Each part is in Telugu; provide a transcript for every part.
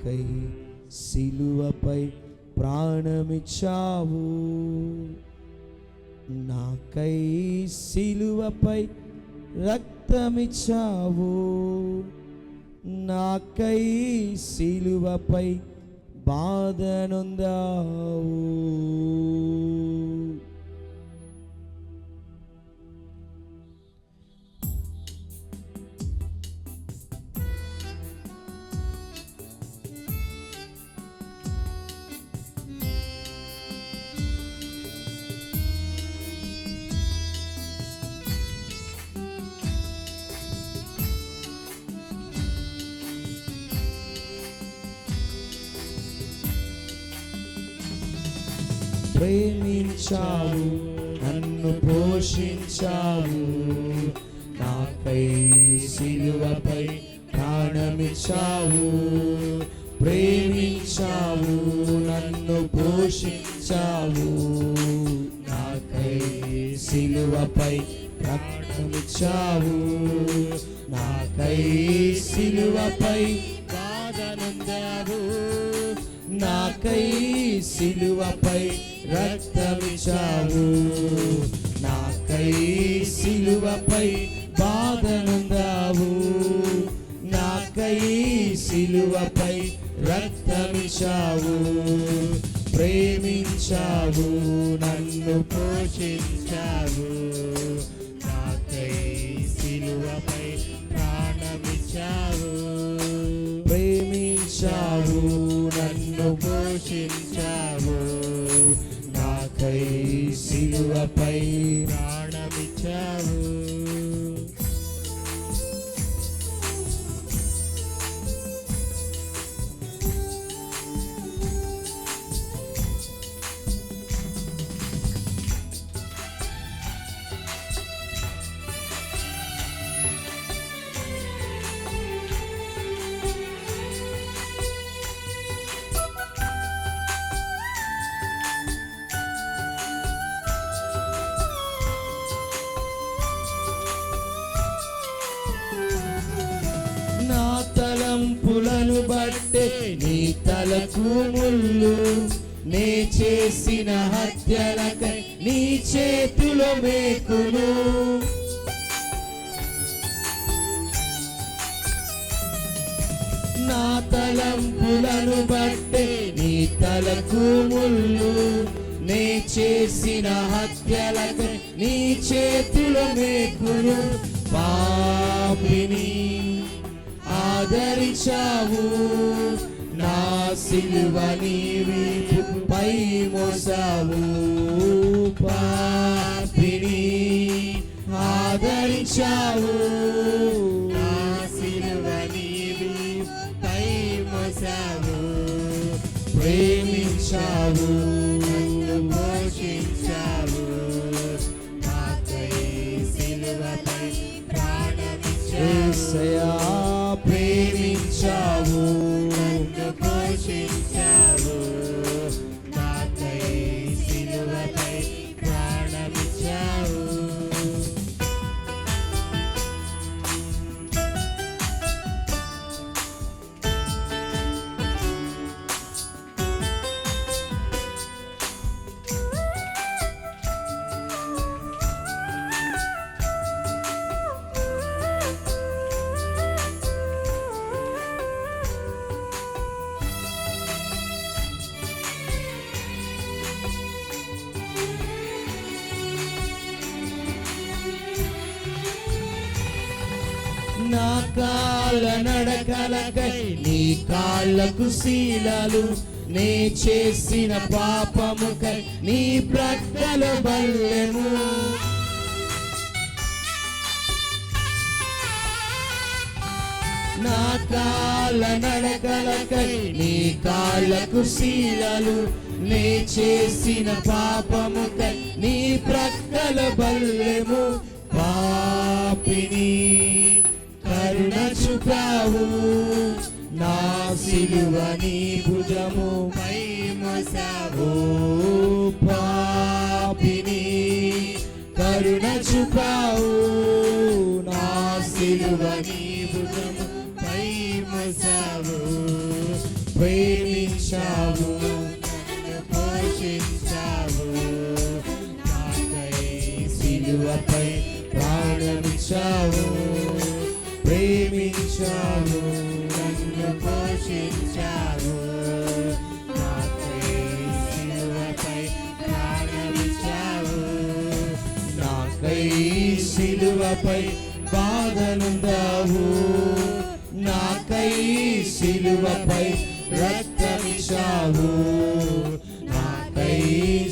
నాకై సిలువపై ప్రాణమిచ్చావు, నాకై సిలువపై రక్తమిచ్చావు, నాకై సిలువపై బాధనొందావు. ప్రేమించావు, నన్ను పోషించావు, నాకై సిలువపై ప్రాణమిచ్చావు. ప్రేమించావు, నన్ను పోషించావు, నాకై సిలువపై ప్రాణమిచ్చావు, నాకై సిలువపై బాధనొందావు, నాకై సిలువపై రక్తమిచ్చావు, నాకై సిలువపై బాధనొందావు, నాకై సిలువపై రక్తమిచ్చావు. ప్రేమించావు, నన్ను పోషించావు, నాకై సిలువపై ప్రాణమిచ్చావు. ప్రేమించావు, నన్ను పోషించావు, నాకై సిలువపై ప్రాణమిచ్చావు. నా తలంపులను బట్టే నీ తలకు ముళ్ళు, నే చేసిన హత్యలకై నీ చేతిలో మేకులు. నా తలంపులను బట్టే నీ తలకు ముళ్ళు, నే చేసిన హత్యలకై నీ చేతిలో మేకులు. పాపిని ఆదరించావు, నా సిలువ నీ వీపుపై మోసావు. పాపిని ఆదరించావు, నా సిలువ నీ వీపుపై మోసావు. ప్రేమించావు, నన్ను పోషించావు, నాకై సిలువపై ప్రాణమిచ్చావు. ప్రేమించావు, నన్ను పోషించావు, నాకై సిలువపై ప్రాణమిచ్చావు. నా కాళ్ళ నడకలకై నీ కాళ్ళకు శీలాలు, నే చేసిన పాపముకై నీ ప్రక్కల బల్లెము. నా కాళ్ళ నడకలకై నీ కాళ్ళకు శీలాలు, నే చేసిన పాపముకై నీ ప్రక్కల బల్లెము. పాపిని కరుణ చూపావు, నా సిలువ నీ భుజముపై మోసావు. పాపిని కరుణ చూపావు, నా సిలువ నీ భుజముపై మోసావు. ప్రేమించావు, నన్ను పోషించావు, నాకై సిలువపై ప్రాణమిచ్చావు. ప్రేమించావు, నన్ను పోషించావు, నాకై సిలువపై ప్రాణమిచ్చావు. నాకై సిలువపై బాధనుందావు, నాకై సిలువపై రక్తమిచ్చావు. నాకై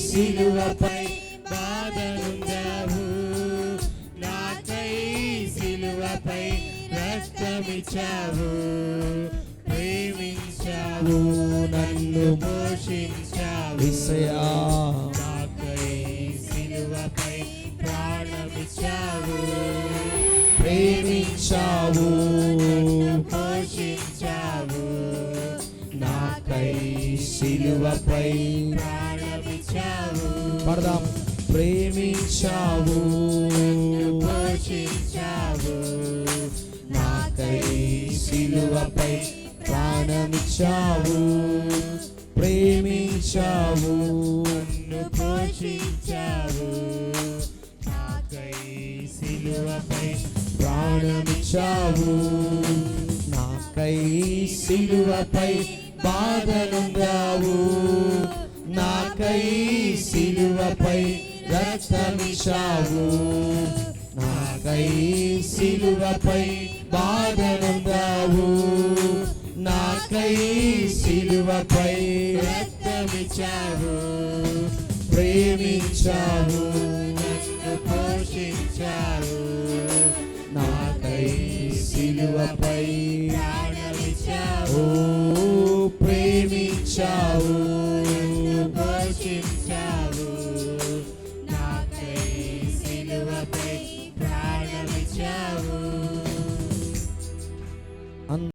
సిలువపై బాధనుందావు, నాకై సిలువపై రక్తమిచ్చావు. ప్రేమించావు, నన్ను పోషించావు, యేసయ్యా. నాకై సిలువపై ప్రాణమిచ్చావు. ప్రేమించావు, పోషించావు, నాకై సిలువపై ప్రాణమిచ్చావు. పడదాం. ప్రేమించావు, పోషించావు, నాకై సిలువపై ప్రాణమిచ్చావు. ప్రేమించావు, నన్ను పోషించావు, నాకై సిలువపై ప్రాణమిచ్చావు. నాకై సిలువపై బాధనుందావు, నాకై సిలువపై రక్తమిచ్చావు. నాకై సిలువపై బాధనుందావు, నాకై సిలువపై రక్తమిచ్చావు. ప్రేమించావు, నన్ను పోషించావు, నాకై సిలువపై ప్రాణమిచ్చావు. ప్రేమించావు, పోషించావు,